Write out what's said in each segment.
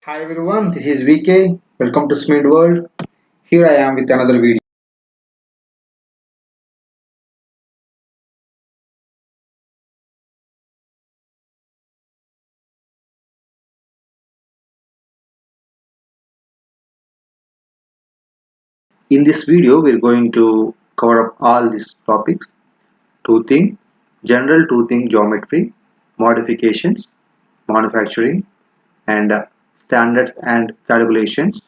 Hi everyone, this is VK. Welcome to Smid World. Here I am with another video. In this video, we're going to cover up all these topics: toothing, general toothing geometry, modifications, manufacturing, and standards and calculations,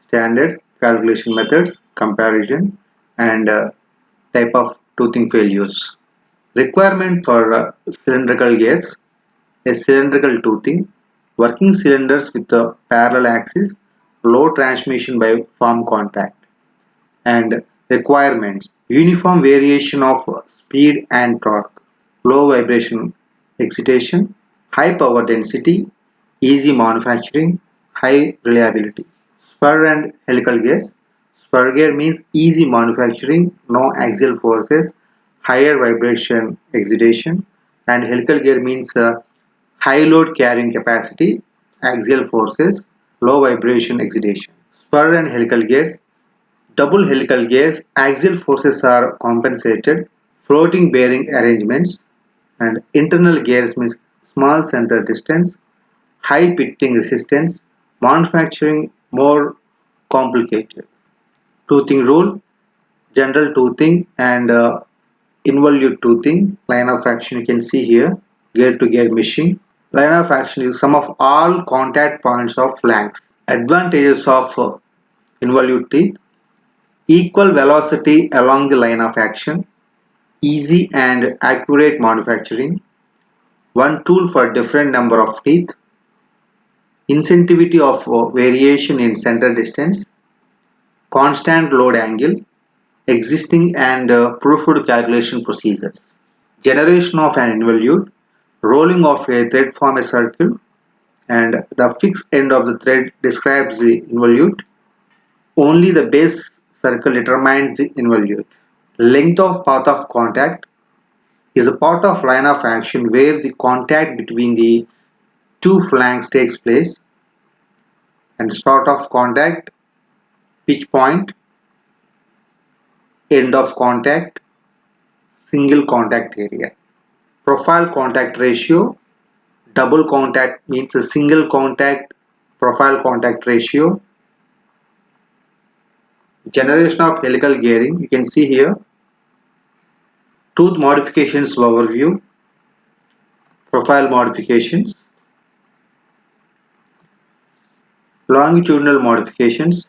standards, calculation methods, comparison, and type of toothing failures. Requirement for cylindrical gears: a cylindrical toothing, working cylinders with a parallel axis, low transmission by firm contact. And requirements: uniform variation of speed and torque, low vibration excitation, high power density, easy manufacturing, high reliability. Spur and helical gears: spur gear means easy manufacturing, no axial forces, higher vibration excitation, and helical gear means high load carrying capacity, axial forces, low vibration excitation. Spur and helical gears: double helical gears, axial forces are compensated, floating bearing arrangements, and internal gears means small center distance, high pitting resistance, manufacturing more complicated. Toothing rule: general toothing and involute toothing. Line of action you can see here, gear to gear meshing. Line of action is sum of all contact points of flanks. Advantages of involute teeth: equal velocity along the line of action, easy and accurate manufacturing, one tool for different number of teeth, insensitivity of variation in center distance, constant load angle, existing and proofed calculation procedures. Generation of an involute: rolling of a thread form a circle and the fixed end of the thread describes the involute. Only the base circle determines the involute. Length of path of contact is a part of line of action where the contact between the two flanks takes place, and start of contact, pitch point, end of contact, single contact area. Profile contact ratio: double contact means a single contact, profile contact ratio. Generation of helical gearing, you can see here. Tooth modifications overview, profile modifications, longitudinal modifications,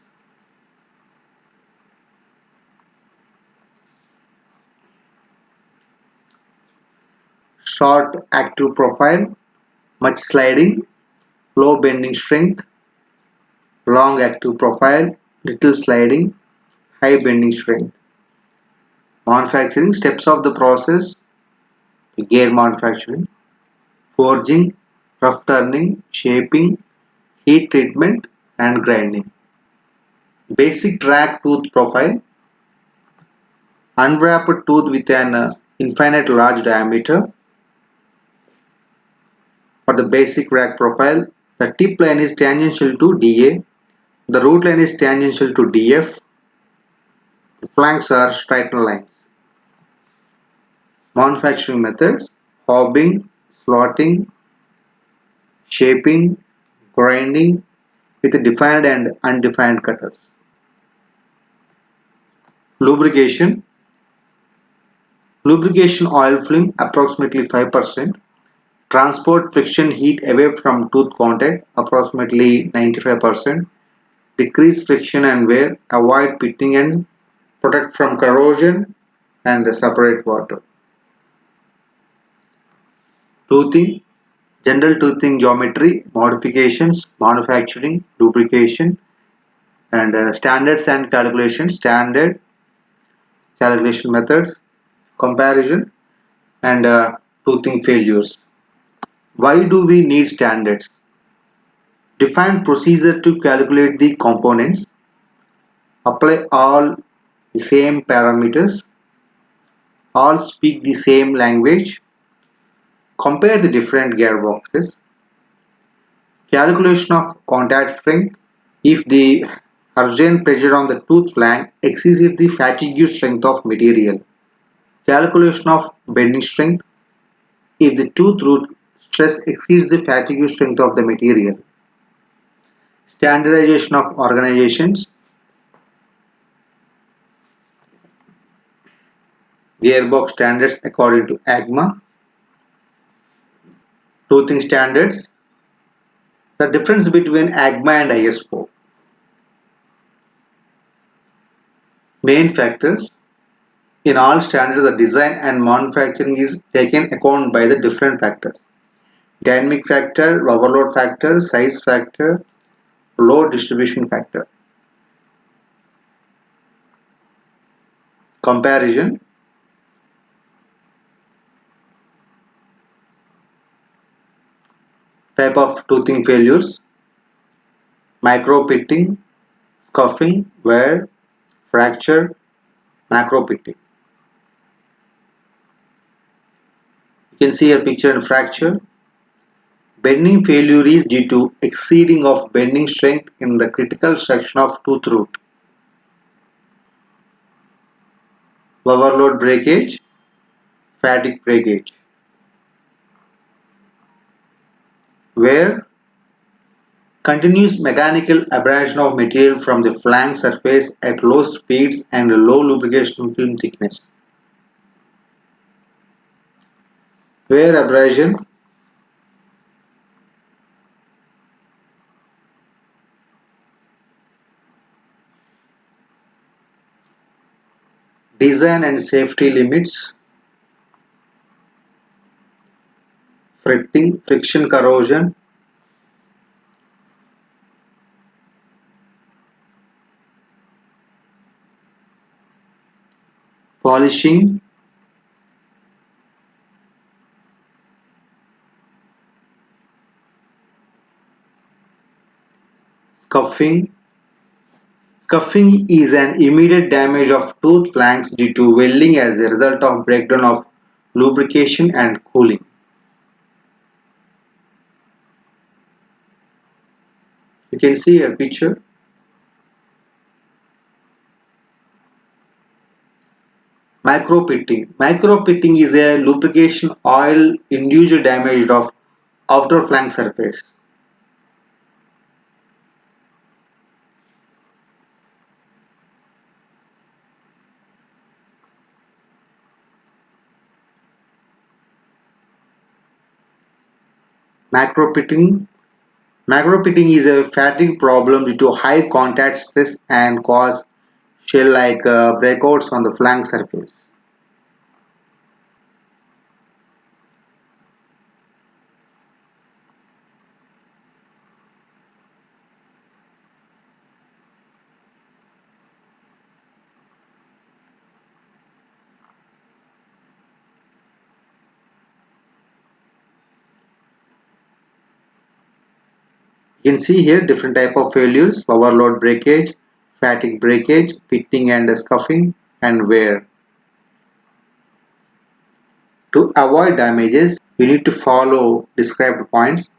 short active profile, much sliding, low bending strength, long active profile, little sliding, high bending strength. Manufacturing steps of the process: gear manufacturing, forging, rough turning, shaping, heat treatment, and grinding. Basic track tooth profile: unwrapped tooth with an infinite large diameter. For the basic rack profile, the tip line is tangential to DA, the root line is tangential to DF, the flanks are straight lines. Manufacturing methods: hobbing, slotting, shaping, grinding with defined and undefined cutters. Lubrication: lubrication oil film approximately 5%, transport friction heat away from tooth contact approximately 95%, decrease friction and wear, avoid pitting and protect from corrosion and separate water. Toothing: general toothing geometry, modifications, manufacturing, lubrication, and standards and calculations, standard calculation methods, comparison, and toothing failures. Why do we need standards? Define procedure to calculate the components, apply all the same parameters, all speak the same language, compare the different gearboxes, Calculation of contact strength. If the Hurricane pressure on the tooth flank exceeds the fatigue strength of material. Calculation of bending strength. If the tooth root stress exceeds the fatigue strength of the material. Standardization of organizations. Gearbox standards according to AGMA. Toothing standards. The difference between AGMA and IS4. Main factors. In all standards, the design and manufacturing is taken account by the different factors. Dynamic factor, overload factor, size factor, load distribution factor. Comparison. Type of toothing failures. Micro pitting, scuffing, wear, fracture, macro pitting. You can see a picture of fracture. Bending failure is due to exceeding of bending strength in the critical section of tooth root. Overload breakage, fatigue breakage. Wear. Continuous mechanical abrasion of material from the flank surface at low speeds and low lubrication film thickness. Wear abrasion. Design and safety limits. Fretting, friction corrosion. Polishing. Scuffing. Scuffing is an immediate damage of tooth flanks due to welding as a result of breakdown of lubrication and cooling. You can see a picture. Micro pitting. Micro pitting is a lubrication oil induced damage of outer flank surface. Macro pitting. Macro pitting is a fatigue problem due to high contact stress and cause shell-like breakouts on the flank surface. You can see here different type of failures: overload breakage, fatigue breakage, pitting and scuffing, and wear. To avoid damages, you need to follow described points: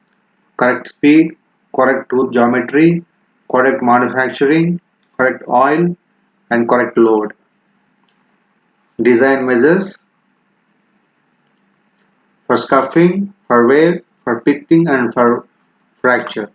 correct speed, correct tooth geometry, correct manufacturing, correct oil, and correct load. Design measures for scuffing, for wear, for pitting, and for fracture.